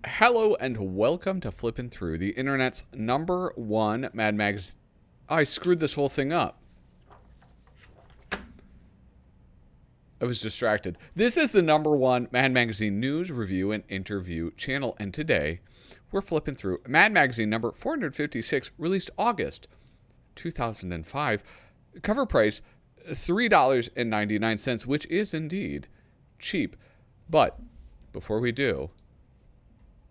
Hello and welcome to Flippin Through, the internet's #1 Mad Magazine. I screwed this whole thing up. I was distracted. This is the #1 Mad Magazine news, review, and interview channel, and today we're flipping through Mad Magazine number 456, released August 2005. Cover price $3.99, which is indeed cheap. But before we do,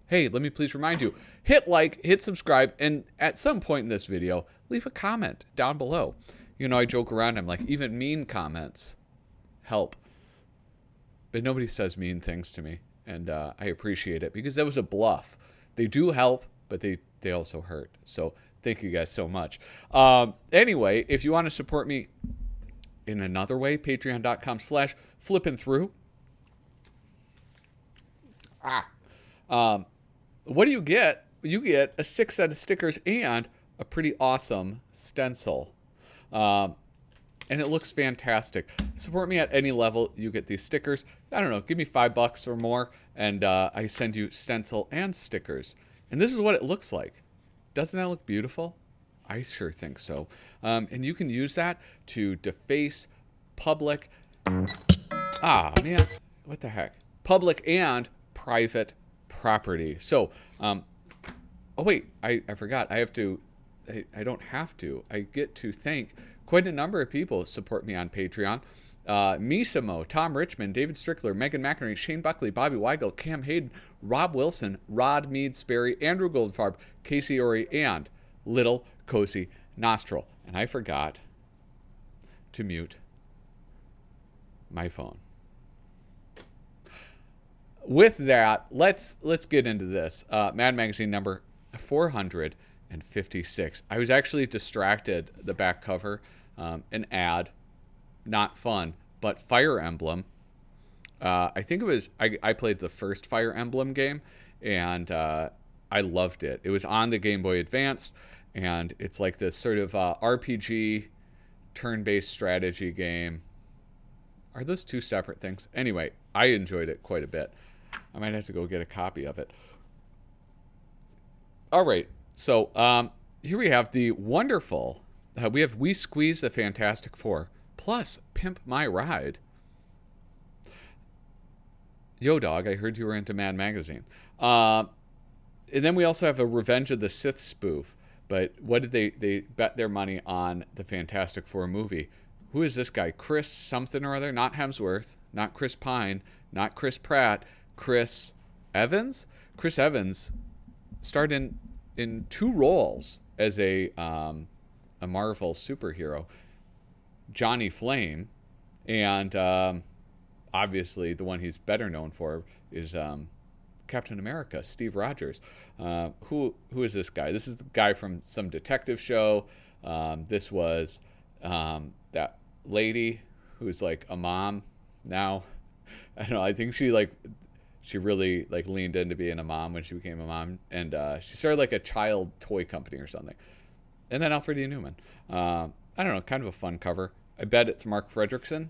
hey, let me please remind you, hit like, hit subscribe, and at some point in this video, leave a comment down below. You know, I joke around, I'm like, even mean comments help. But nobody says mean things to me, and I appreciate it, because that was a bluff. They do help, but they also hurt. So thank you guys so much. Anyway, if you want to support me in another way, patreon.com/flippinthrough. What do you get? You get a 6 set of stickers and a pretty awesome stencil. And it looks fantastic. Support me at any level. You get these stickers. I don't know, give me $5 or more, and I send you stencil and stickers. And this is what it looks like. Doesn't that look beautiful? I sure think so. And you can use that to deface public, man, what the heck? Public and private property. So, oh wait, I forgot. I don't have to. I get to thank quite a number of people support me on Patreon. Misamo, Tom Richmond, David Strickler, Megan McInerney, Shane Buckley, Bobby Weigel, Cam Hayden, Rob Wilson, Rod Mead Sperry, Andrew Goldfarb, Casey Ori, and Little Cozy Nostril. And I forgot to mute my phone. With that, let's get into this. Mad Magazine number 456. I was actually distracted. The back cover, an ad, not fun, but Fire Emblem. I think it was, I played the first Fire Emblem game, and I loved it. It was on the Game Boy Advance, and it's like this sort of RPG, turn-based strategy game. Are those two separate things? Anyway, I enjoyed it quite a bit. I might have to go get a copy of it. All right, so here we have the wonderful, we Squeeze the Fantastic Four, plus Pimp My Ride. Yo, dog, I heard you were into Mad Magazine. And then we also have a Revenge of the Sith spoof. But what did they bet their money on the Fantastic Four movie? Who is this guy? Chris something or other? Not Hemsworth, not Chris Pine, not Chris Pratt, Chris Evans? Chris Evans starred in two roles as a Marvel superhero. Johnny Flame, and obviously the one he's better known for is Captain America, Steve Rogers. Who is this guy? This is the guy from some detective show. This was that lady who's like a mom now. I don't know. I think she really leaned into being a mom when she became a mom, and she started like a child toy company or something. And then Alfred E. Newman. I don't know, kind of a fun cover. I bet it's Mark Fredrickson.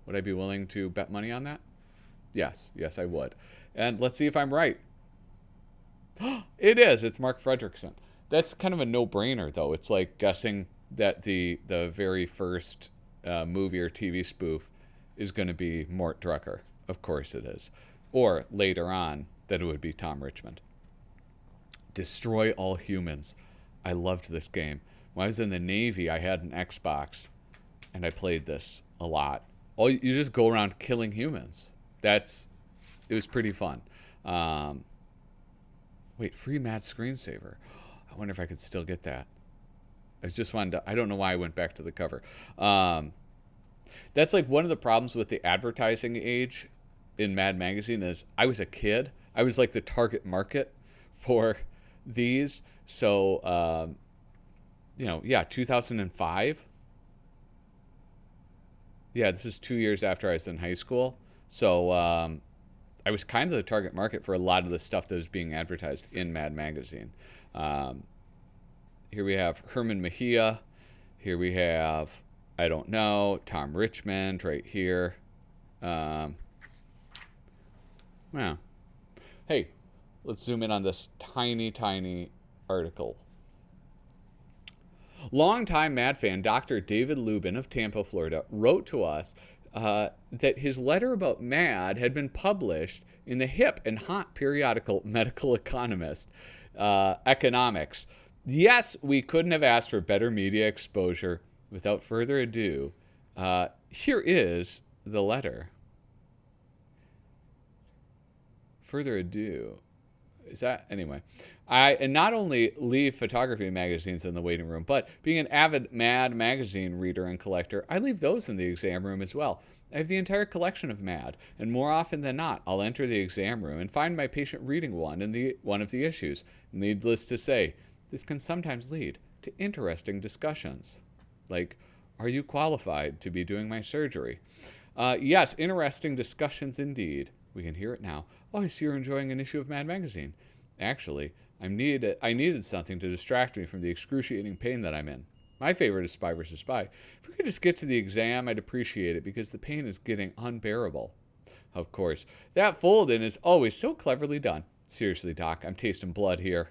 Would I be willing to bet money on that? Yes, I would. And let's see if I'm right. It is. It's Mark Fredrickson. That's kind of a no-brainer, though. It's like guessing that the very first movie or TV spoof is going to be Mort Drucker. Of course it is. Or later on, that it would be Tom Richmond. Destroy All Humans. I loved this game. When I was in the Navy, I had an Xbox, and I played this a lot. You just go around killing humans. It was pretty fun. Wait, free Mad Screensaver. I wonder if I could still get that. I just wanted to, I don't know why I went back to the cover. That's like one of the problems with the advertising age in Mad Magazine is I was a kid. I was like the target market for these. So, 2005. Yeah, this is 2 years after I was in high school. So I was kind of the target market for a lot of the stuff that was being advertised in Mad Magazine. Here we have Herman Mejia. Here we have, I don't know, Tom Richmond right here. Um, yeah. Hey, let's zoom in on this tiny, tiny article. Longtime Mad fan Dr. David Lubin of Tampa, Florida, wrote to us that his letter about Mad had been published in the hip and hot periodical Medical Economist, Economics. Yes, we couldn't have asked for better media exposure. Without further ado, here is the letter. Further ado. Is that anyway? I not only leave photography magazines in the waiting room, but being an avid Mad magazine reader and collector, I leave those in the exam room as well. I have the entire collection of Mad, and more often than not, I'll enter the exam room and find my patient reading one of the issues. Needless to say, this can sometimes lead to interesting discussions, like, "Are you qualified to be doing my surgery?" Yes, interesting discussions indeed. We can hear it now. "Oh, I see you're enjoying an issue of Mad Magazine. Actually, I needed something to distract me from the excruciating pain that I'm in. My favorite is Spy vs. Spy. If we could just get to the exam, I'd appreciate it because the pain is getting unbearable." Of course, that fold-in is always so cleverly done. "Seriously, Doc, I'm tasting blood here."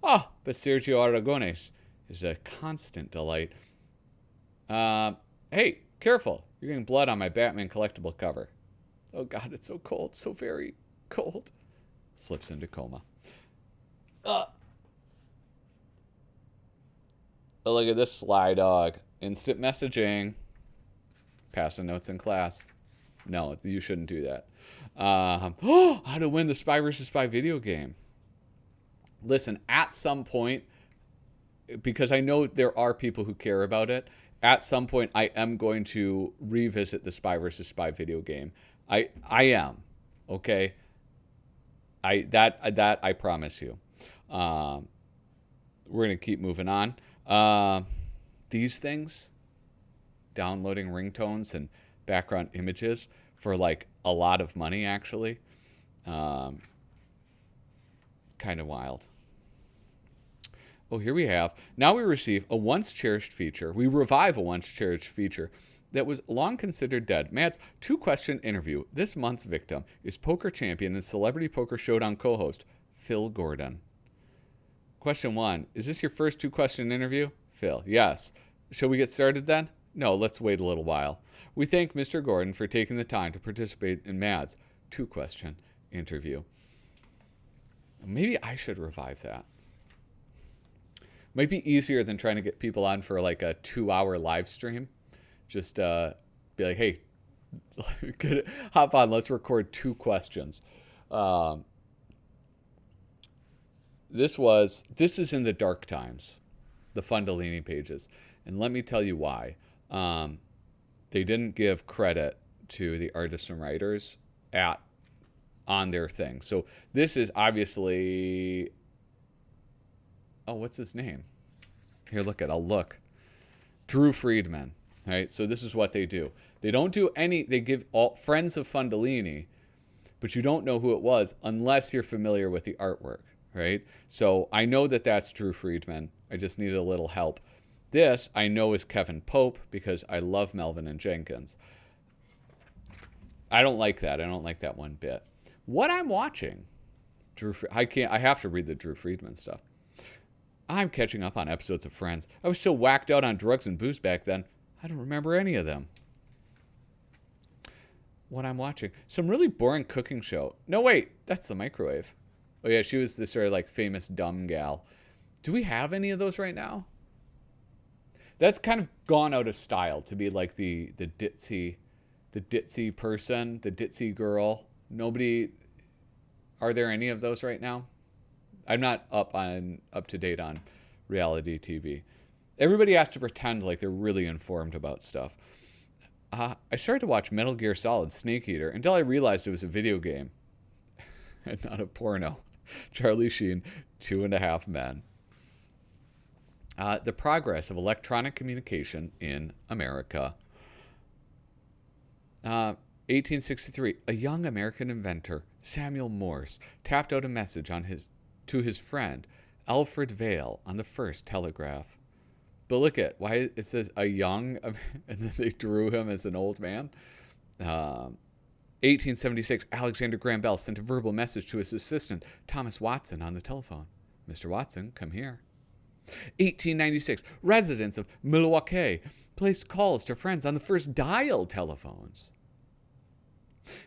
"Oh, but Sergio Aragones is a constant delight." Hey, careful. You're getting blood on my Batman collectible cover." "Oh, God, it's so cold. So very cold." Slips into coma. Oh, look at this sly dog. Instant messaging. Passing notes in class. No, you shouldn't do that. How to win the Spy vs. Spy video game. Listen, at some point, because I know there are people who care about it, at some point I am going to revisit the Spy vs. Spy video game. I am. Okay? That I promise you. We're going to keep moving on. These things, downloading ringtones and background images for like a lot of money, actually. Kind of wild. Oh, here we have. Now we receive a once cherished feature. We revive a once cherished feature that was long considered dead. Mad's two-question interview. This month's victim is poker champion and Celebrity Poker Showdown co-host Phil Gordon. Question 1. Is this your first two-question interview? Phil. Yes. Shall we get started then? No, let's wait a little while. We thank Mr. Gordon for taking the time to participate in Mad's two-question interview. Maybe I should revive that. Might be easier than trying to get people on for like a 2-hour live stream. Just be like, hey, hop on, let's record 2 questions. This is in the dark times, the Fundolini pages. And let me tell you why. They didn't give credit to the artists and writers on their thing. So this is obviously... Oh, what's his name? Here, I'll look. Drew Friedman. Right? So this is what they do. They don't do they give all friends of Fundolini, but you don't know who it was unless you're familiar with the artwork, right? So I know that that's Drew Friedman. I just needed a little help. This I know is Kevin Pope because I love Melvin and Jenkins. I don't like that. I don't like that one bit. What I'm watching, I have to read the Drew Friedman stuff. I'm catching up on episodes of Friends. I was so whacked out on drugs and booze back then, I don't remember any of them. What I'm watching, some really boring cooking show. No, wait, that's the Microwave. Oh yeah, she was this sort of like famous dumb gal. Do we have any of those right now? That's kind of gone out of style to be like the ditzy person, the ditzy girl. Nobody. Are there any of those right now? I'm not up to date on reality TV. Everybody has to pretend like they're really informed about stuff. I started to watch Metal Gear Solid Snake Eater until I realized it was a video game and not a porno. Charlie Sheen, 2.5 Men. The progress of electronic communication in America. 1863, a young American inventor, Samuel Morse, tapped out a message to his friend, Alfred Vail, on the first telegraph. But look at why it says a young, and then they drew him as an old man. 1876, Alexander Graham Bell sent a verbal message to his assistant, Thomas Watson, on the telephone. Mr. Watson, come here. 1896, residents of Milwaukee placed calls to friends on the first dial telephones.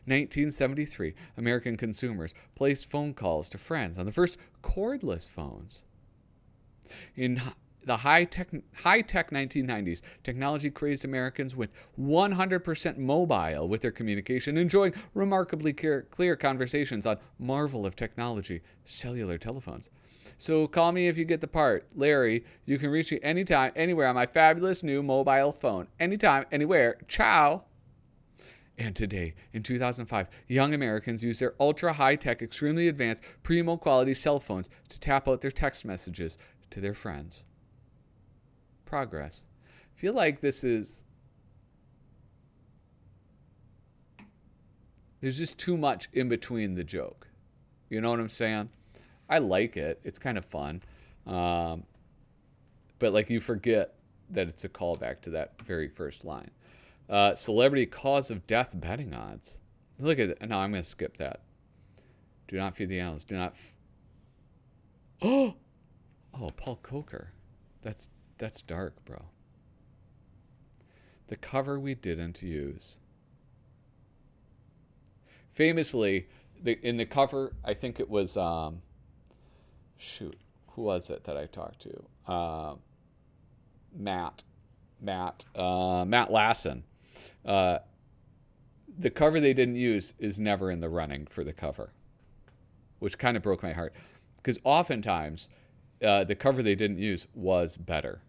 1973, American consumers placed phone calls to friends on the first cordless phones. In the high-tech 1990s, technology crazed Americans went 100% mobile with their communication, enjoying remarkably clear conversations on marvel of technology, cellular telephones. So call me if you get the part. Larry, you can reach me anytime, anywhere on my fabulous new mobile phone. Anytime, anywhere. Ciao. And today, in 2005, young Americans use their ultra-high-tech, extremely advanced, primo-quality cell phones to tap out their text messages to their friends. Progress. I feel like this is... There's just too much in between the joke. You know what I'm saying? I like it. It's kind of fun. But like you forget that it's a callback to that very first line. Celebrity cause of death betting odds. Look at it. No, I'm going to skip that. Do not feed the animals. Do not... Oh, Paul Coker. That's dark, bro. The cover we didn't use. Famously, in the cover, I think it was... who was it that I talked to? Matt Lassen. The cover they didn't use is never in the running for the cover, which kind of broke my heart, because oftentimes the cover they didn't use was better.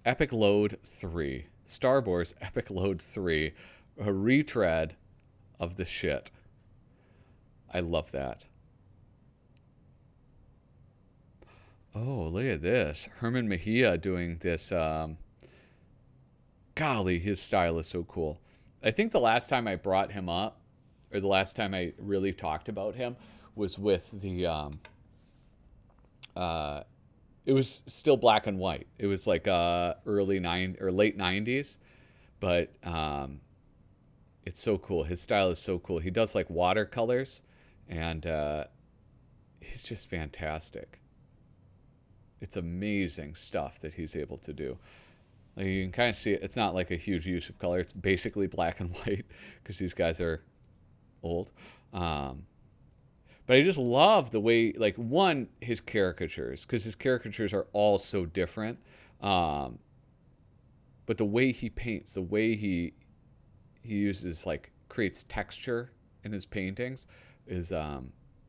Epic Load 3. Star Wars Epic Load 3. A retread of the shit. I love that. Oh, look at this. Herman Mejia doing this. Golly, his style is so cool. I think the last time I brought him up, or the last time I really talked about him, was with the... it was still black and white. It was like late 90s. But it's so cool. His style is so cool. He does like watercolors, and he's just fantastic. It's amazing stuff that he's able to do. Like you can kind of see it. It's not like a huge use of color. It's basically black and white because these guys are old. But I just love the way, like, one, his caricatures, because his caricatures are all so different. But the way he paints, the way he uses, like, creates texture in his paintings is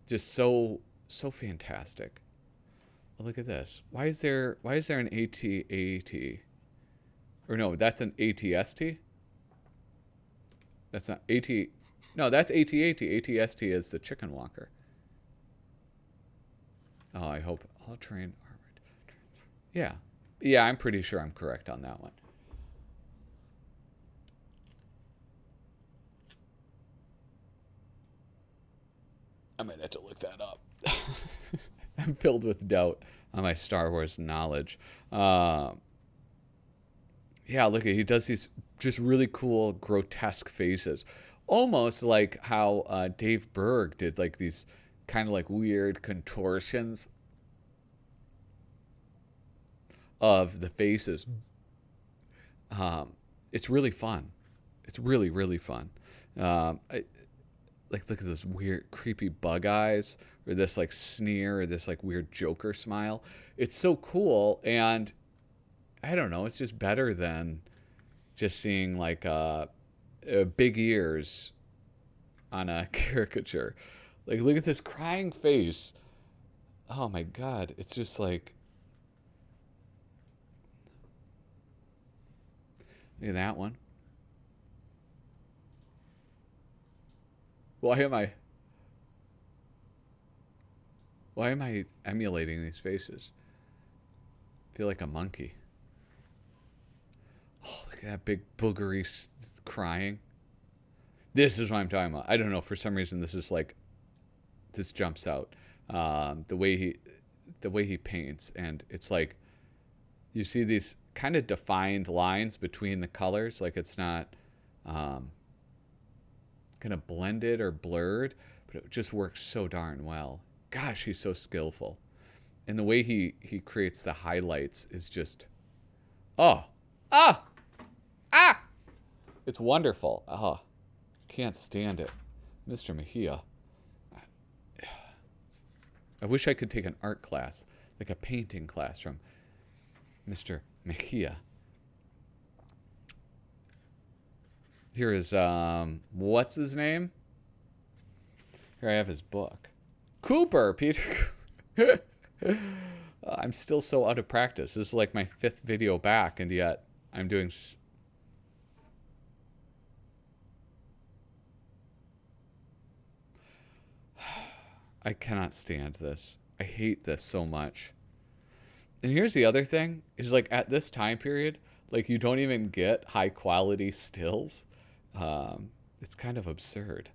just so fantastic. Oh, look at this. Why is there an AT-AT? Or no, that's an ATST? That's not AT. No, that's AT-AT. ATST is the chicken walker. Oh, I hope all terrain armored. Yeah. Yeah, I'm pretty sure I'm correct on that one. I might have to look that up. I'm filled with doubt on my Star Wars knowledge. Yeah, look at, he does these just really cool, grotesque faces. Almost like how Dave Berg did, like these kind of like weird contortions of the faces. It's really fun. It's really, really fun. Like, look at those weird, creepy bug eyes, or this like sneer, or this like weird Joker smile. It's so cool, and I don't know, it's just better than just seeing like big ears on a caricature. Like, look at this crying face. Oh my God, it's just like, look at that one. Why am I emulating these faces? I feel like a monkey. Oh, look at that big boogery crying. This is what I'm talking about. I don't know, for some reason this jumps out. The way he paints, and it's like you see these kind of defined lines between the colors. Like, it's not um, kind of blended or blurred, but it just works so darn well. Gosh, he's so skillful. And the way he creates the highlights is just, oh, ah, ah! It's wonderful. Oh, can't stand it. Mr. Mejia. I wish I could take an art class, like a painting class from Mr. Mejia. Here is, what's his name? Here I have his book. Cooper, Peter. I'm still so out of practice. This is like my 5th video back, and yet I'm doing... I cannot stand this. I hate this so much. And here's the other thing, is like at this time period, like you don't even get high quality stills. It's kind of absurd.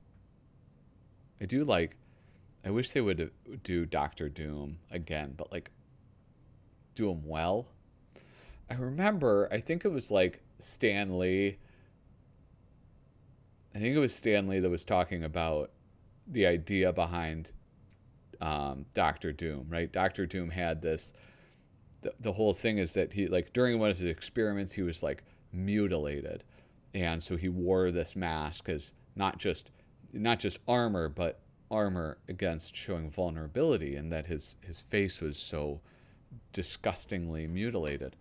I wish they would do Doctor Doom again, but like do them well. I remember, I think it was like Stan Lee. I think it was Stan Lee that was talking about the idea behind Doctor Doom, right? Doctor Doom had this, the whole thing is that he, like, during one of his experiments, he was like mutilated. And so he wore this mask as not just armor, but armor against showing vulnerability, and that his face was so disgustingly mutilated.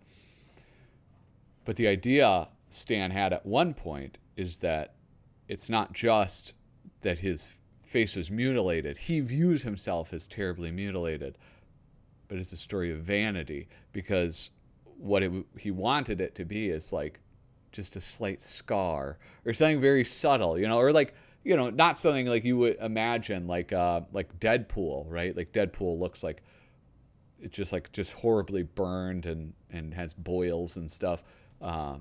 But the idea Stan had at one point is that it's not just that his face was mutilated. He views himself as terribly mutilated, but it's a story of vanity, because what he wanted it to be is like just a slight scar or something very subtle, or like, not something like you would imagine, like Deadpool, right? Like Deadpool looks like it's just horribly burned and has boils and stuff. But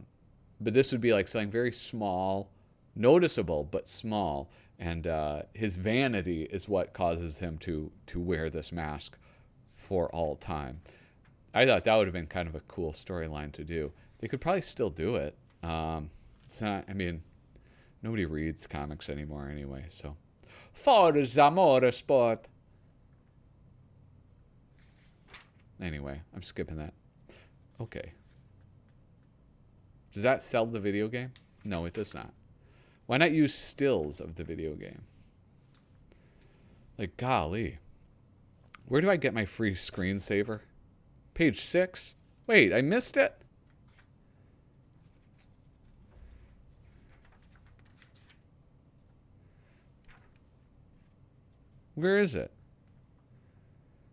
this would be like something very small, noticeable, but small. And his vanity is what causes him to wear this mask for all time. I thought that would have been kind of a cool storyline to do. They could probably still do it. It's not, I mean, nobody reads comics anymore anyway, so. Forza Motorsport. Anyway, I'm skipping that. Okay. Does that sell the video game? No, it does not. Why not use stills of the video game? Like, golly. Where do I get my free screensaver? Page 6? Wait, I missed it? Where is it?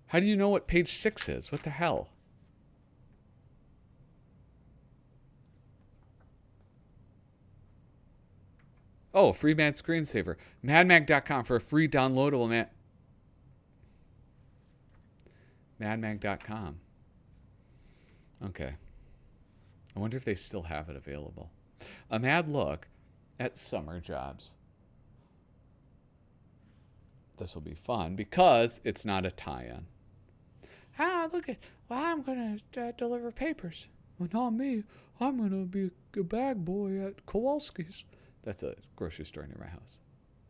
How do you know what page 6 is? What the hell? Oh, free MAD screensaver. MadMag.com for a free downloadable MadMag.com. Okay. I wonder if they still have it available. A mad look at summer jobs. This will be fun because it's not a tie-in. Look at, well, I'm going to deliver papers. Well, not me. I'm going to be a bag boy at Kowalski's. That's a grocery store near my house.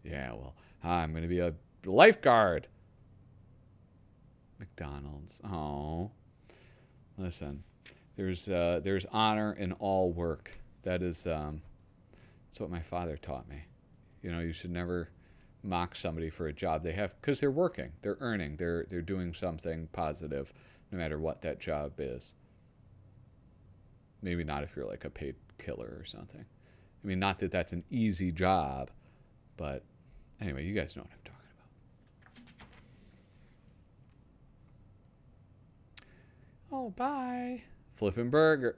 Yeah, well, I'm going to be a lifeguard. McDonald's. Oh. Listen, there's honor in all work. That's what my father taught me. You should never mock somebody for a job they have, because they're working, they're earning, they're doing something positive, no matter what that job is. Maybe not if you're like a paid killer or something. I mean, not that that's an easy job, but anyway, you guys know what I'm talking about. Oh, bye. Flippin' Burger.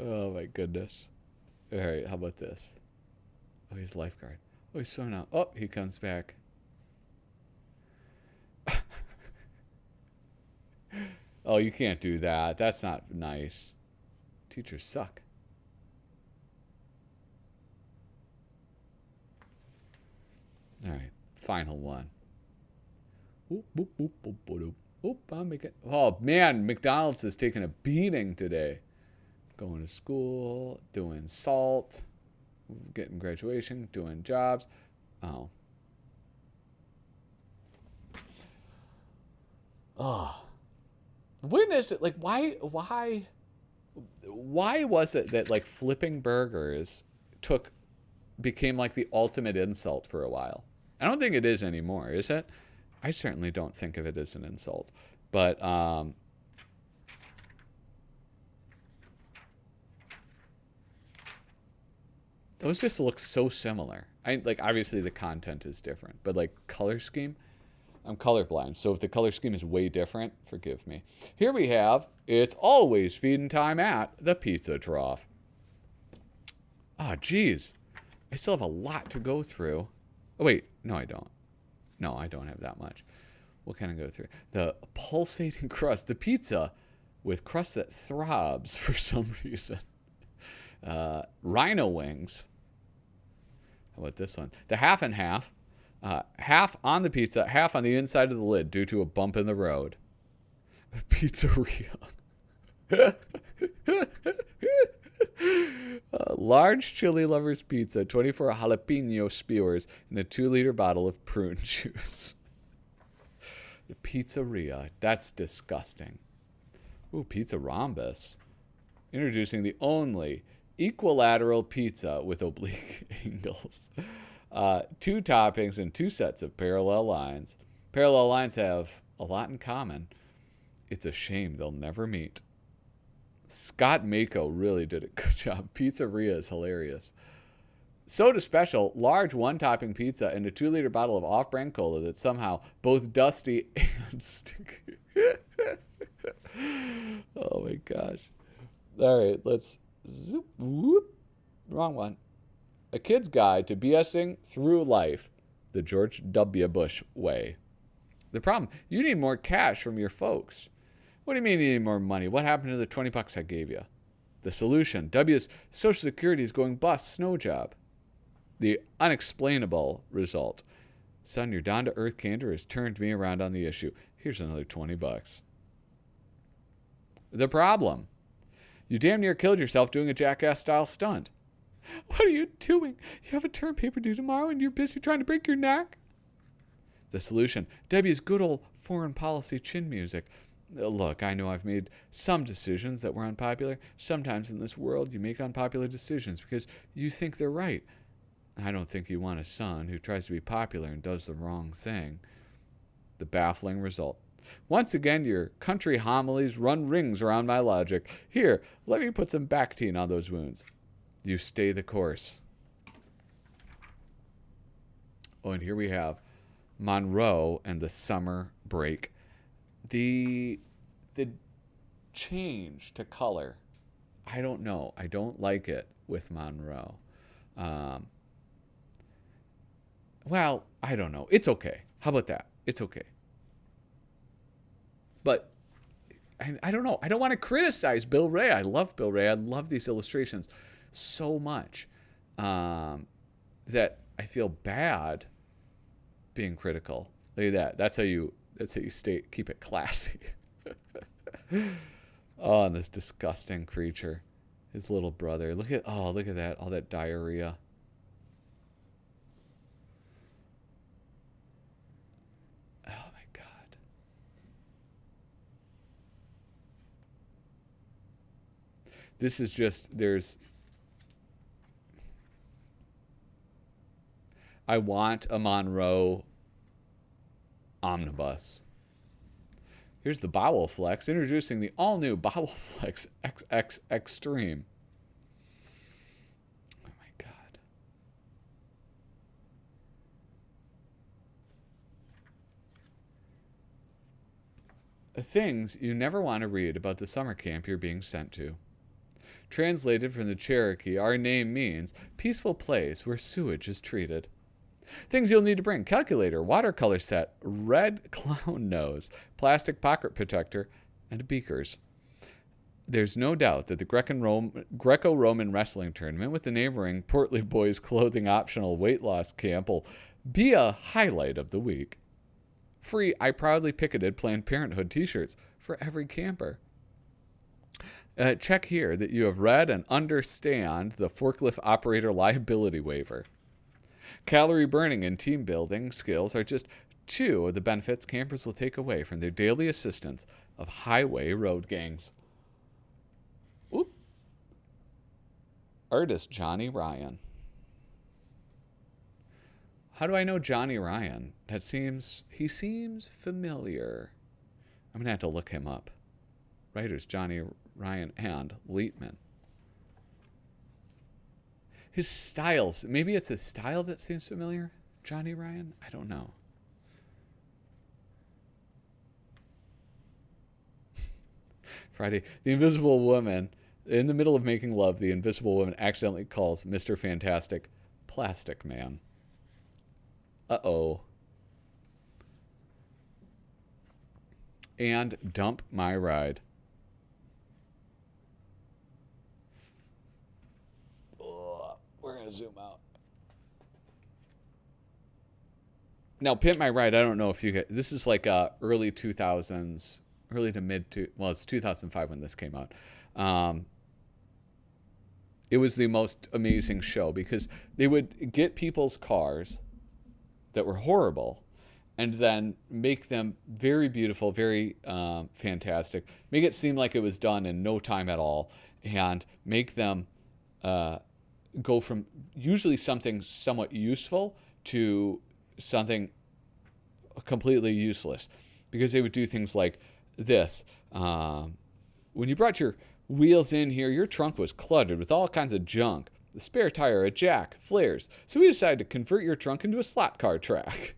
Oh my goodness. All right, how about this? Oh, he's a lifeguard. Oh, he's so now. Oh, he comes back. Oh, you can't do that. That's not nice. Teachers suck. All right, final one. Boop, boop, boop, boop, boop. Oop, I'm making. Oh man, McDonald's is taking a beating today. Going to school, doing salt, getting graduation, doing jobs. Oh. Oh. When is it like why was it that like flipping burgers became like the ultimate insult for a while? I don't think it is anymore, is it? I certainly don't think of it as an insult. But those just look so similar. I like obviously the content is different, but like color scheme, I'm colorblind. So if the color scheme is way different, forgive me. Here we have it's always feeding time at the pizza trough. Ah, geez. I still have a lot to go through. Oh wait, no I don't. No, I don't have that much. What can I go through? The pulsating crust, the pizza with crust that throbs for some reason. Rhino wings. How about this one? The half and half. Half on the pizza, half on the inside of the lid due to a bump in the road. Pizzeria. Large chili lovers pizza, 24 jalapeno skewers, and a 2-liter bottle of prune juice. The pizzeria. That's disgusting. Ooh, pizza rhombus. Introducing the only equilateral pizza with oblique angles. 2 toppings and 2 sets of parallel lines. Parallel lines have a lot in common. It's a shame they'll never meet. Scott Mako really did a good job. Pizzeria is hilarious. Soda special, large 1-topping pizza and a 2-liter bottle of off-brand cola that's somehow both dusty and sticky. Oh my gosh. All right, let's zoop. Whoop. Wrong one. A Kid's Guide to BSing Through Life, the George W. Bush way. The problem, you need more cash from your folks. What do you mean you need more money? What happened to the $20 I gave you? The solution, W's Social Security is going bust, snow job. The unexplainable result. Son, your down-to-earth candor has turned me around on the issue. Here's another $20. The problem, you damn near killed yourself doing a jackass-style stunt. What are you doing? You have a term paper due tomorrow and you're busy trying to break your neck? The solution, W's good old foreign policy chin music. Look, I know I've made some decisions that were unpopular. Sometimes in this world you make unpopular decisions because you think they're right. I don't think you want a son who tries to be popular and does the wrong thing. The baffling result. Once again, your country homilies run rings around my logic. Here, let me put some Bactine on those wounds. You stay the course. Oh, and here we have Monroe and the summer break. The change to color, I don't know. I don't like it with Monroe. Well, I don't know. It's okay. How about that? It's okay. But I don't know. I don't want to criticize Bill Ray. I love Bill Ray. I love these illustrations so much that I feel bad being critical. Look at that. That's how you keep it classy. Oh, and this disgusting creature, his little brother. Look at that, all that diarrhea. Oh my God. This is just I want a Monroe omnibus. Here's the Bowel Flex, introducing the all-new Bowel Flex XX Extreme. Oh my God. Things you never want to read about the summer camp you're being sent to. Translated from the Cherokee, our name means peaceful place where sewage is treated. Things you'll need to bring: calculator, watercolor set, red clown nose, plastic pocket protector, and beakers. There's no doubt that the Greco-Roman wrestling tournament with the neighboring Portly Boys clothing optional weight loss camp will be a highlight of the week. free I Proudly Picketed Planned Parenthood t-shirts for every camper. Check here that you have read and understand the forklift operator liability waiver. Calorie burning and team building skills are just two of the benefits campers will take away from their daily assistance of highway road gangs. Oop. Artist Johnny Ryan. How do I know Johnny Ryan? He seems familiar. I'm going to have to look him up. Writers Johnny Ryan and Leitman. His styles, maybe it's his style that seems familiar. Johnny Ryan? I don't know. Friday. The Invisible Woman. In the middle of making love, the Invisible Woman accidentally calls Mr. Fantastic Plastic Man. Uh-oh. And Dump My Ride. Ugh, we're going to zoom out. Now, Pimp My Ride, I don't know if you get... This is like early 2000s, early to mid... Well, it's 2005 when this came out. It was the most amazing show because they would get people's cars that were horrible and then make them very beautiful, very fantastic, make it seem like it was done in no time at all, and make them go from usually something somewhat useful to something completely useless, because they would do things like this. When you brought your wheels in here, your trunk was cluttered with all kinds of junk. The spare tire, a jack, flares. So we decided to convert your trunk into a slot car track.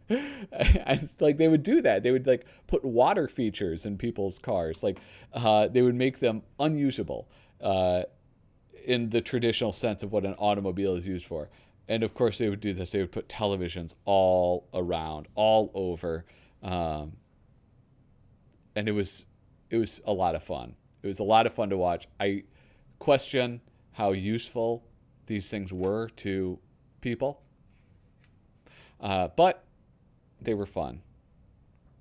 And like they would do that. They would like put water features in people's cars. Like they would make them unusable in the traditional sense of what an automobile is used for. And of course they would do this. They would put televisions all around, all over. And it was a lot of fun. It was a lot of fun to watch. I question how useful these things were to people. But they were fun.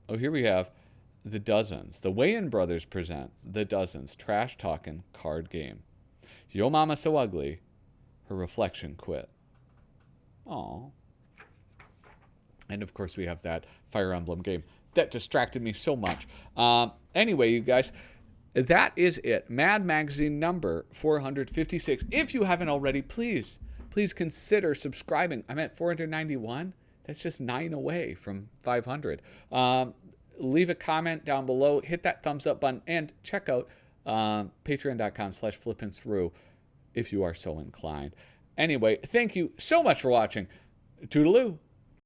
Oh, here we have The Dozens. The Wayans Brothers presents The Dozens, trash talking card game. Yo mama so ugly, her reflection quit. Aw. And of course we have that Fire Emblem game that distracted me so much. Anyway, you guys, that is it. Mad Magazine number 456. If you haven't already, please consider subscribing. I'm at 491. That's just 9 away from 500. Leave a comment down below. Hit that thumbs up button. And check out patreon.com/flippin through if you are so inclined. Anyway, thank you so much for watching. Toodaloo.